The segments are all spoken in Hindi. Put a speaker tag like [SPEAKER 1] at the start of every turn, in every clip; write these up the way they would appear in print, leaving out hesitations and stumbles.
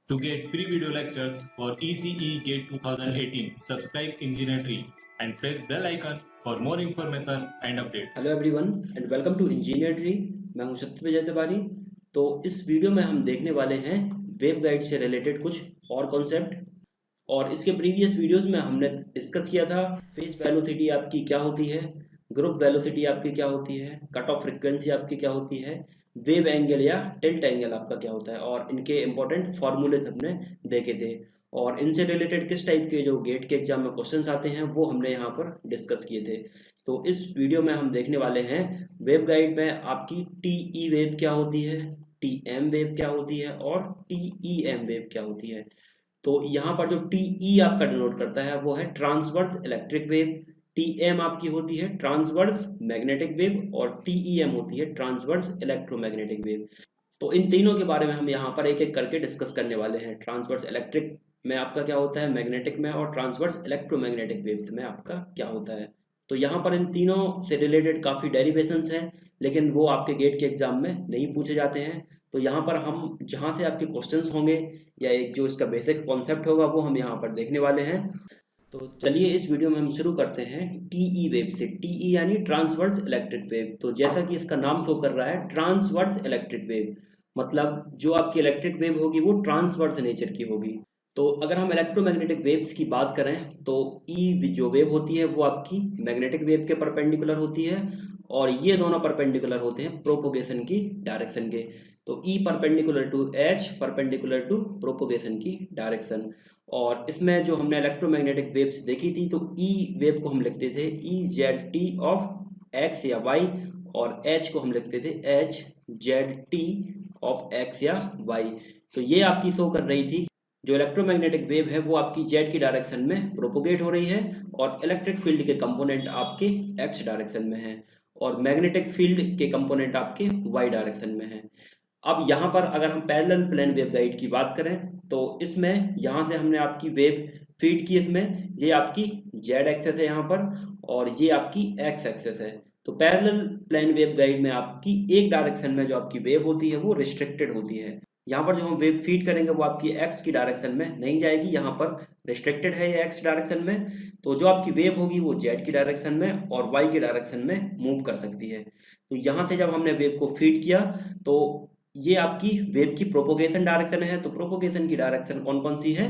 [SPEAKER 1] To get free video lectures for ECE GATE 2018, subscribe Engineer Tree and press bell icon for more information and update.
[SPEAKER 2] Hello everyone and welcome to engineer tree. मैं हूं सत्यविजय तिवारी। तो इस वीडियो में हम देखने वाले हैं वेब गाइड से रिलेटेड कुछ और कॉन्सेप्ट। और इसके प्रीवियस वीडियोस में हमने डिस्कस किया था फेज वेलोसिटी आपकी क्या होती है, ग्रुप वेलोसिटी आपकी क्या होती है, कट ऑफ फ्रिक्वेंसी आपकी क्या होती है, वेव एंगल या टिल्ट एंगल आपका क्या होता है, और इनके इंपॉर्टेंट फॉर्मूलेज हमने देखे थे। और इनसे रिलेटेड किस टाइप के जो गेट के एग्जाम में क्वेश्चंस आते हैं वो हमने यहाँ पर डिस्कस किए थे। तो इस वीडियो में हम देखने वाले हैं वेव गाइड में आपकी टीई वेव क्या होती है, टीएम वेव क्या होती है और टीईएम वेव क्या होती है। तो यहाँ पर जो टीई आपका डिनोट करता है वो है ट्रांसवर्स इलेक्ट्रिक वेव, टीएम आपकी होती है ट्रांसवर्स मैग्नेटिक वेव और टीईएम होती है ट्रांसवर्स इलेक्ट्रोमैग्नेटिक वेव। तो इन तीनों के बारे में हम यहाँ पर एक एक करके डिस्कस करने वाले हैं। ट्रांसवर्स इलेक्ट्रिक में आपका क्या होता है मैग्नेटिक में, और ट्रांसवर्स इलेक्ट्रोमैग्नेटिक वेव्स में आपका क्या होता है। तो यहाँ पर इन तीनों से रिलेटेड काफ़ी डेरिवेशंस हैं, लेकिन वो आपके गेट के एग्जाम में नहीं पूछे जाते हैं। तो यहाँ पर हम जहाँ से आपके क्वेश्चंस होंगे या एक जो इसका बेसिक कॉन्सेप्ट होगा वो हम यहाँ पर देखने वाले हैं। तो चलिए इस वीडियो में हम शुरू करते हैं टीई वेव से। टीई यानी ट्रांसवर्स इलेक्ट्रिक वेव। तो जैसा कि इसका नाम शो कर रहा है ट्रांसवर्स इलेक्ट्रिक वेव, मतलब जो आपकी इलेक्ट्रिक वेव होगी वो ट्रांसवर्स नेचर की होगी। तो अगर हम इलेक्ट्रोमैग्नेटिक वेव्स की बात करें तो ई जो वेव होती है वो आपकी मैग्नेटिक वेव के परपेंडिकुलर होती है, और ये दोनों परपेंडिकुलर होते हैं प्रोपोगेशन की डायरेक्शन के। तो E perpendicular to H perpendicular to propagation की डायरेक्शन। और इसमें जो हमने इलेक्ट्रोमैग्नेटिक वेव्स देखी थी तो ई वेव को हम लिखते थे E Z T of x या वाई, और एच को हम लिखते थे H Z T of x या वाई। तो ये आपकी शो कर रही थी जो इलेक्ट्रोमैग्नेटिक वेव है वो आपकी जेड की डायरेक्शन में प्रोपोगेट हो रही है, और इलेक्ट्रिक फील्ड के कंपोनेंट आपके एक्स डायरेक्शन में है, और मैग्नेटिक फील्ड के कंपोनेंट आपके वाई डायरेक्शन में है। अब यहाँ पर अगर हम पैरेलल प्लेन वेव गाइड की बात करें तो इसमें यहाँ से हमने आपकी वेव फीड की, इसमें ये आपकी जेड एक्सेस है यहाँ पर, और ये आपकी एक्स एक्सेस है। तो पैरेलल प्लेन वेव गाइड में आपकी एक डायरेक्शन में जो आपकी वेव होती है वो रिस्ट्रिक्टेड होती है। यहाँ पर जो हम वेव फीड करेंगे वो आपकी एक्स की डायरेक्शन में नहीं जाएगी, यहाँ पर रिस्ट्रिक्टेड है ये एक्स डायरेक्शन में। तो जो आपकी वेव होगी वो जेड की डायरेक्शन में और वाई की डायरेक्शन में मूव कर सकती है। तो यहाँ से जब हमने वेव को फीड किया तो ये आपकी वेव की प्रोपोगेशन डायरेक्शन है। तो प्रोपोगेशन की डायरेक्शन कौन कौन सी है,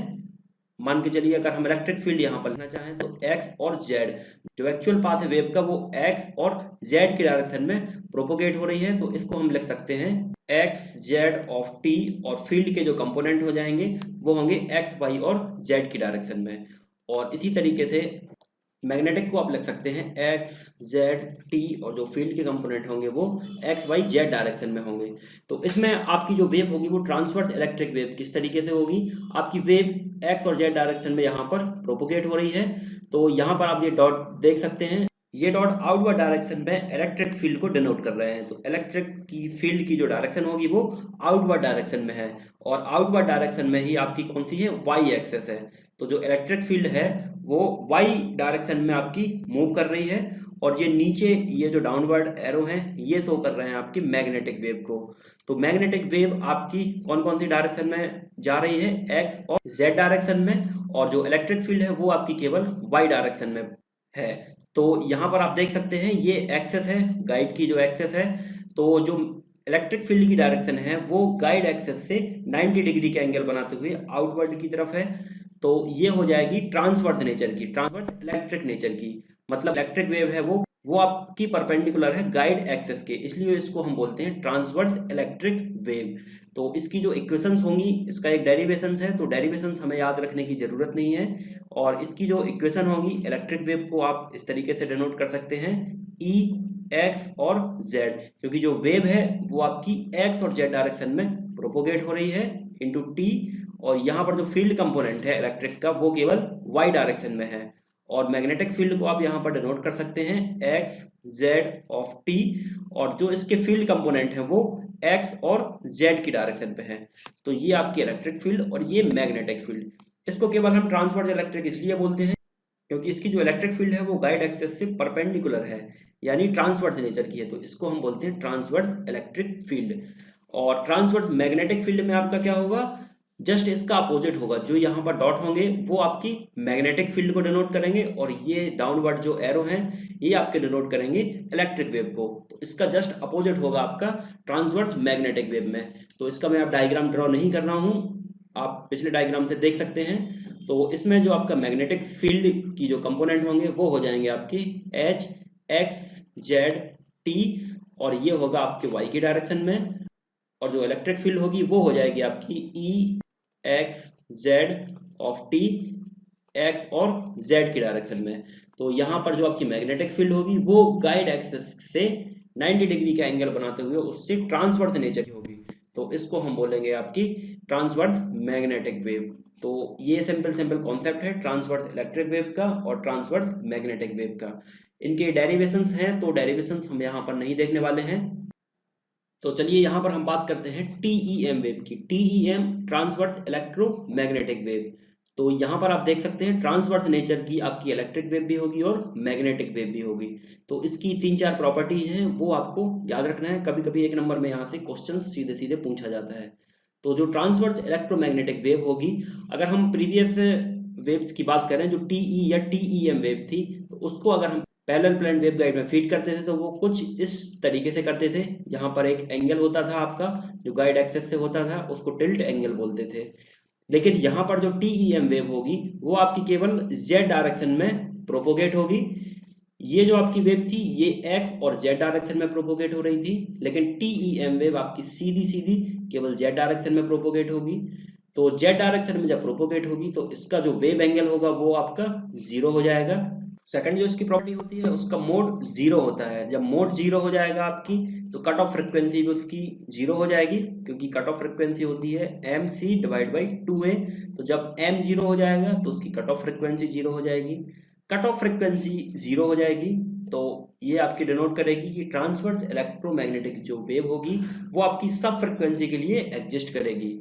[SPEAKER 2] मान के चलिए अगर हम इलेक्ट्रिक फील्ड यहाँ पर लिखना चाहें तो एक्स और जेड, जो एक्चुअल पाथ है वेव का वो एक्स और जेड की डायरेक्शन में प्रोपोगेट हो रही है। तो इसको हम लिख सकते हैं एक्स जेड ऑफ टी, और फील्ड के जो कंपोनेंट हो जाएंगे वो होंगे एक्स वाई और जेड की डायरेक्शन में। और इसी तरीके से मैग्नेटिक को आप लिख सकते हैं एक्स जेड टी, और जो फील्ड के कंपोनेंट होंगे वो एक्स वाई जेड डायरेक्शन में होंगे। तो इसमें आपकी जो वेव होगी वो ट्रांसवर्स इलेक्ट्रिक वेव किस तरीके से होगी, आपकी वेव एक्स और जेड डायरेक्शन में यहाँ पर प्रोपोगेट हो रही है। तो यहाँ पर आप ये डॉट देख सकते हैं, ये डॉट आउटवर्ड डायरेक्शन में इलेक्ट्रिक फील्ड को डिनोट कर रहे हैं। तो इलेक्ट्रिक की फील्ड की जो डायरेक्शन होगी वो आउटवर्ड डायरेक्शन में है, और आउटवर्ड डायरेक्शन में ही आपकी कौन सी है, वाई एक्सेस है। तो जो इलेक्ट्रिक फील्ड है वो वाई डायरेक्शन में आपकी मूव कर रही है, और ये नीचे ये जो डाउनवर्ड एरो हैं ये शो कर रहे हैं आपकी मैग्नेटिक वेव को। तो मैग्नेटिक वेव आपकी कौन कौन सी डायरेक्शन में जा रही है, एक्स और जेड डायरेक्शन में, और जो इलेक्ट्रिक फील्ड है वो आपकी केवल वाई डायरेक्शन में है। तो यहाँ पर आप देख सकते हैं ये एक्सेस है, गाइड की जो एक्सेस है। तो जो इलेक्ट्रिक फील्ड की डायरेक्शन है वो गाइड एक्सेस से 90 डिग्री के एंगल बनाते हुए आउटवर्ड की तरफ है। तो ये हो जाएगी ट्रांसवर्स नेचर की, ट्रांसवर्स इलेक्ट्रिक नेचर की, मतलब इलेक्ट्रिक वेव है वो आपकी परपेंडिकुलर है गाइड एक्सेस के, इसलिए इसको हम बोलते हैं ट्रांसवर्स इलेक्ट्रिक वेव। तो इसकी जो इक्वेशंस होंगी, इसका एक डेरिवेशंस है, तो डेरिवेशंस हमें याद रखने की जरूरत नहीं है। और इसकी जो इक्वेशन होगी इलेक्ट्रिक वेव को आप इस तरीके से डिनोट कर सकते हैं ई एक्स और जेड, क्योंकि जो वेव है वो आपकी एक्स और जेड डायरेक्शन में प्रोपोगेट हो रही है इंटू टी, और यहाँ पर जो फील्ड कंपोनेंट है इलेक्ट्रिक का वो केवल वाई डायरेक्शन में है। और मैग्नेटिक फील्ड को आप यहाँ पर डिनोट कर सकते हैं एक्स जेड ऑफ टी, और जो इसके फील्ड कंपोनेंट है वो एक्स और जेड की डायरेक्शन पे है। तो ये आपकी इलेक्ट्रिक फील्ड और ये मैग्नेटिक फील्ड। इसको केवल हम ट्रांसवर्स इलेक्ट्रिक इसलिए बोलते हैं क्योंकि इसकी जो इलेक्ट्रिक फील्ड है वो गाइड एक्सेस से परपेंडिकुलर है, यानी ट्रांसवर्स नेचर की है। तो इसको हम बोलते हैं ट्रांसवर्स इलेक्ट्रिक फील्ड। और ट्रांसवर्स मैग्नेटिक फील्ड में आपका क्या होगा, जस्ट इसका अपोजिट होगा। जो यहाँ पर डॉट होंगे वो आपकी मैग्नेटिक फील्ड को डिनोट करेंगे और ये डाउनवर्ड जो एरो हैं ये आपके डिनोट करेंगे इलेक्ट्रिक वेव को। तो इसका जस्ट अपोजिट होगा आपका ट्रांसवर्स मैग्नेटिक वेव में। तो इसका मैं अब डायग्राम ड्रॉ नहीं कर रहा हूँ, आप पिछले डायग्राम से देख सकते हैं। तो इसमें जो आपका मैग्नेटिक फील्ड की जो कंपोनेंट होंगे वो हो जाएंगे आपकी एच, एक्स, जेड, टी, और ये होगा आपके वाई की डायरेक्शन में। और जो इलेक्ट्रिक फील्ड होगी वो हो जाएगी आपकी E, X, Z of T, X और जेड की डायरेक्शन में। तो यहाँ पर जो आपकी मैग्नेटिक फील्ड होगी वो गाइड एक्सिस से 90 डिग्री का एंगल बनाते हुए उससे ट्रांसवर्स नेचर की होगी। तो इसको हम बोलेंगे आपकी ट्रांसवर्स मैग्नेटिक वेव। तो ये सिंपल कॉन्सेप्ट है ट्रांसवर्स इलेक्ट्रिक वेव का और ट्रांसवर्स मैग्नेटिक वेव का। इनके डेरिवेशंस हैं, तो डेरिवेशंस हम यहाँ पर नहीं देखने वाले हैं। तो चलिए यहाँ पर हम बात करते हैं TEM वेव की। TEM transverse electromagnetic wave. तो यहाँ पर आप देख सकते हैं ट्रांसवर्स नेचर की आपकी इलेक्ट्रिक वेव भी होगी और मैग्नेटिक वेव भी होगी। तो इसकी 3-4 प्रॉपर्टी हैं वो आपको याद रखना है। कभी कभी एक नंबर में यहाँ से क्वेश्चन सीधे सीधे पूछा जाता है। तो जो ट्रांसवर्स इलेक्ट्रोमैग्नेटिक वेव होगी, अगर हम प्रीवियस वेव्स की बात करें जो TE या TEM वेव थी, तो उसको अगर हम पैरेलल प्लेन वेवगाइड में फीड करते थे तो वो कुछ इस तरीके से करते थे। यहाँ पर एक एंगल होता था आपका जो गाइड एक्सिस से होता था, उसको टिल्ट एंगल बोलते थे। लेकिन यहाँ पर जो TEM वेव होगी वो आपकी केवल Z डायरेक्शन में प्रोपोगेट होगी। ये जो आपकी वेव थी ये X और Z डायरेक्शन में प्रोपोगेट हो रही थी, लेकिन TEM वेव आपकी सीधी सीधी केवल Z डायरेक्शन में प्रोपोगेट होगी। तो Z डायरेक्शन में जब प्रोपोगेट होगी तो इसका जो वेव एंगल होगा वो आपका 0 हो जाएगा। सेकंड जो इसकी प्रॉपर्टी होती है उसका मोड 0 होता है। जब मोड 0 हो जाएगा आपकी तो कट ऑफ फ्रिक्वेंसी भी उसकी 0 हो जाएगी, क्योंकि कट ऑफ फ्रिक्वेंसी होती है MC/2A। तो जब M 0 हो जाएगा तो उसकी कट ऑफ फ्रिक्वेंसी 0 हो जाएगी। कट ऑफ फ्रिक्वेंसी 0 हो जाएगी तो ये आपकी डिनोट करेगी कि ट्रांसवर्स इलेक्ट्रोमैग्नेटिक जो वेव होगी वो आपकी सब फ्रिक्वेंसी के लिए एग्जिस्ट करेगी।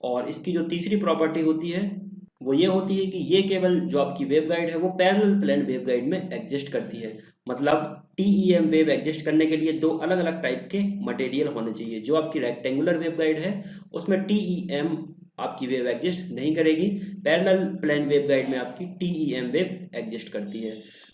[SPEAKER 2] और इसकी जो तीसरी प्रॉपर्टी होती है वो ये होती है कि ये केवल जो आपकी वेवगाइड है वो पैरेलल प्लेन वेवगाइड में एग्जिस्ट करती है। मतलब TEM वेव एग्जिस्ट करने के लिए 2 अलग अलग टाइप के मटेरियल होने चाहिए। जो आपकी रेक्टेंगुलर वेवगाइड है उसमें TEM आपकी वेव एग्जिस्ट नहीं करेगी, पैरेलल प्लेन वेवगाइड में आपकी TEM वेव एग्जिस्ट करती है।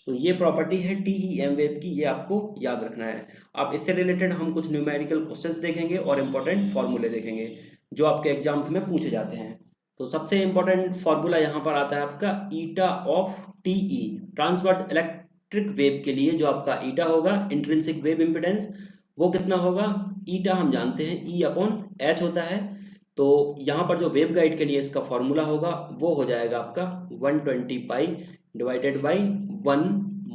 [SPEAKER 2] तो ये प्रॉपर्टी है TEM वेव की, ये आपको याद रखना है। अब इससे रिलेटेड हम कुछ न्यूमेरिकल क्वेश्चंस देखेंगे और इम्पोर्टेंट फॉर्मूले देखेंगे जो आपके एग्जाम्स में पूछे जाते हैं। तो सबसे इंपॉर्टेंट फॉर्मूला यहाँ पर आता है आपका eta of TE transverse electric wave के लिए। जो आपका ईटा होगा इंट्रिंसिक वेव इम्पिडेंस, वो कितना होगा? ईटा हम जानते हैं E/H होता है। तो यहाँ पर जो वेव गाइड के लिए इसका फॉर्मूला होगा वो हो जाएगा आपका 120 पाई डिवाइडेड बाई 1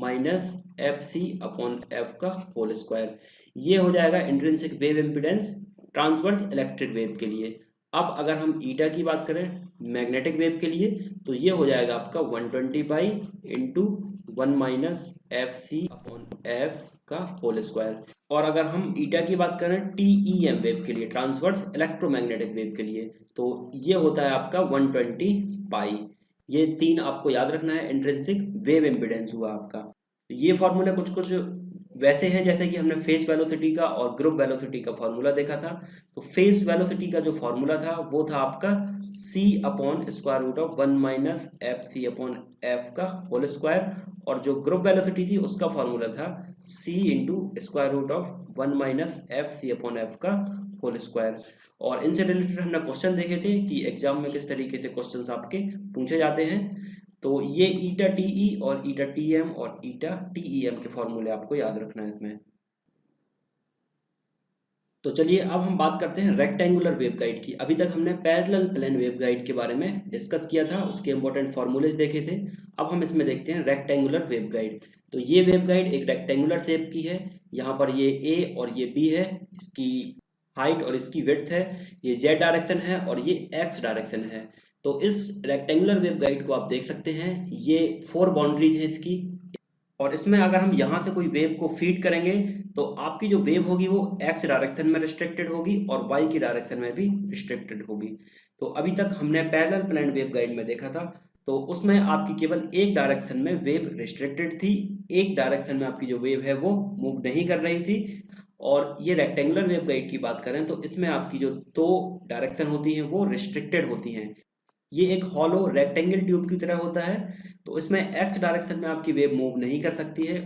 [SPEAKER 2] माइनस FC/F का होल स्क्वायर। ये हो जाएगा intrinsic wave impedance transverse electric wave के लिए। अब अगर हम ईटा की बात करें मैग्नेटिक वेव के लिए तो ये हो जाएगा आपका 120 पाई इंटू 1 माइनस FC/F का होल स्क्वायर। और अगर हम ईटा की बात करें TEM वेव के लिए ट्रांसवर्स इलेक्ट्रोमैग्नेटिक वेव के लिए तो ये होता है आपका 120 पाई। ये 3 आपको याद रखना है। इंट्रिंसिक वेव इम्पिडेंस हुआ आपका। ये फॉर्मूले कुछ कुछ वैसे हैं जैसे कि हमने फेस वेलोसिटी का और ग्रुप वेलोसिटी का फॉर्मूला देखा था। तो फेस वेलोसिटी का जो फॉर्मूला था वो था आपका C/√1 माइनस FC/F का होल स्क्वायर, और जो ग्रुप वेलोसिटी थी उसका फॉर्मूला था C/√1 माइनस FC/F का होल स्क्वायर। और इनसे रिलेटेड हमने क्वेश्चन देखे थे कि एग्जाम में किस तरीके से क्वेश्चन आपके पूछे जाते हैं। तो ये ईटा TE और ईटा TM और ईटा TEM के फॉर्मूले आपको याद रखना है इसमें। तो चलिए अब हम बात करते हैं रेक्टेंगुलर वेवगाइड की। अभी तक हमने पैरेलल प्लेन वेवगाइड के बारे में डिस्कस किया था, उसके इंपॉर्टेंट फॉर्मूलेज देखे थे। अब हम इसमें देखते हैं रेक्टेंगुलर वेवगाइड। तो ये वेवगाइड एक रेक्टेंगुलर शेप की है। यहाँ पर ये A और ये B है, इसकी हाइट और इसकी विड्थ है। ये Z डायरेक्शन है और ये X डायरेक्शन है। तो इस रेक्टेंगुलर वेवगाइड को आप देख सकते हैं, ये 4 बाउंड्रीज हैं इसकी। और इसमें अगर हम यहाँ से कोई वेव को फीड करेंगे तो आपकी जो वेव होगी वो X डायरेक्शन में रिस्ट्रिक्टेड होगी और Y की डायरेक्शन में भी रिस्ट्रिक्टेड होगी। तो अभी तक हमने पैरेलल प्लेन वेवगाइड में देखा था, तो उसमें आपकी केवल एक डायरेक्शन में वेव रिस्ट्रिक्टेड थी, एक डायरेक्शन में आपकी जो वेव है वो मूव नहीं कर रही थी। और ये रेक्टेंगुलर वेवगाइड की बात करें तो इसमें आपकी जो दो डायरेक्शन होती हैं वो रिस्ट्रिक्टेड होती हैं। ये एक हॉलो रेक्टेंगल ट्यूब की तरह होता है, तो इसमें एक्स डायरेक्शन में आपकी वेव मूव नहीं कर सकती है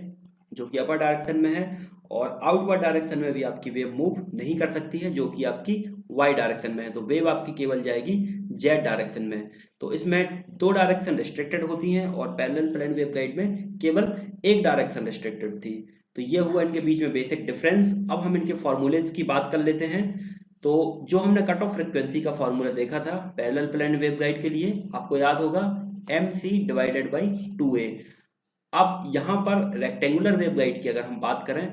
[SPEAKER 2] जो कि अपर डायरेक्शन में है, और आउटवर्ड डायरेक्शन में भी आपकी वेव मूव नहीं कर सकती है जो कि आपकी वाई डायरेक्शन में है। तो वेव आपकी केवल जाएगी जेड डायरेक्शन में। तो इसमें दो डायरेक्शन रिस्ट्रिक्टेड होती हैं और पैरेलल प्लेन वेवगाइड में केवल एक डायरेक्शन रिस्ट्रिक्टेड थी। तो ये हुआ इनके बीच में बेसिक डिफरेंस। अब हम इनके फॉर्मूलेज की बात कर लेते हैं। तो जो हमने कट ऑफ फ्रिक्वेंसी का फॉर्मूला देखा था पैरेलल प्लेन वेवगाइड के लिए, आपको याद होगा mc/2a। अब यहाँ पर रेक्टेंगुलर वेवगाइड की अगर हम बात करें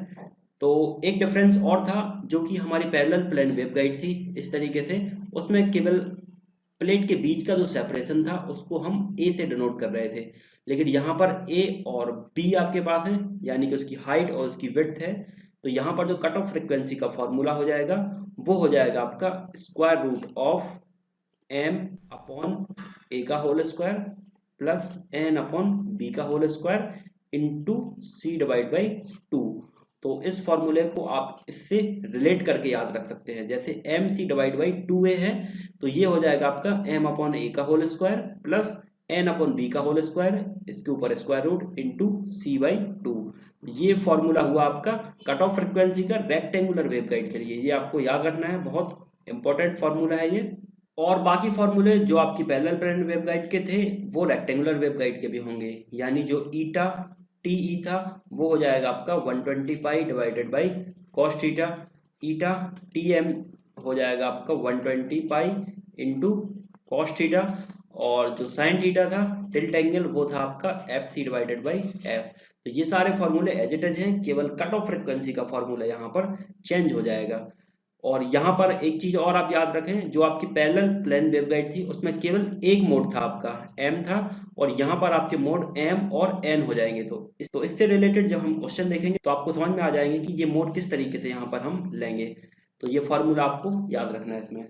[SPEAKER 2] तो एक डिफरेंस और था जो कि हमारी पैरेलल प्लेन वेवगाइड थी इस तरीके से, उसमें केवल प्लेट के बीच का जो सेपरेशन था उसको हम a से डिनोट कर रहे थे, लेकिन यहाँ पर a और b आपके पास है, यानी कि उसकी हाइट और उसकी विड्थ है। तो यहाँ पर जो कट ऑफ फ्रिक्वेंसी का फॉर्मूला हो जाएगा वो हो जाएगा आपका square root of m upon a का whole square plus n upon b का होल स्क्वायर इंटू c/2। तो इस फॉर्मूले को आप इससे रिलेट करके याद रख सकते हैं। जैसे mc/2a है तो ये हो जाएगा आपका m अपॉन a का whole square plus n upon b का होल स्क्वायर, इसके ऊपर स्क्वायर रूट इंटू c/2। ये फॉर्मूला हुआ आपका कट ऑफ फ्रिक्वेंसी का रेक्टेंगुलर वेवगाइड के लिए। ये आपको याद रखना है, बहुत इंपॉर्टेंट फॉर्मूला है ये। और बाकी फॉर्मूले जो आपकी पैरेलल प्लेन वेवगाइड के थे वो रेक्टेंगुलर वेवगाइड के भी होंगे, यानी जो ईटा टीई था वो हो जाएगा आपका 120 पाई divided by cos theta, eta TM हो जाएगा आपका 120 पाई इंटू कॉस थीटा, और जो साइन थीटा था टिल्ट एंगल वो था आपका F C divided by F. तो ये सारे फॉर्मूले एज इट इज हैं, केवल कट ऑफ फ्रिक्वेंसी का फॉर्मूला यहाँ पर चेंज हो जाएगा। और यहाँ पर एक चीज और आप याद रखें, जो आपकी पैरेलल प्लेन वेवगाइड थी उसमें केवल एक मोड था आपका m था, और यहाँ पर आपके मोड m और n हो जाएंगे। तो इससे रिलेटेड जब हम क्वेश्चन देखेंगे तो आपको समझ में आ जाएंगे कि ये मोड किस तरीके से यहाँ पर हम लेंगे। तो ये फॉर्मूला आपको याद रखना है इसमें।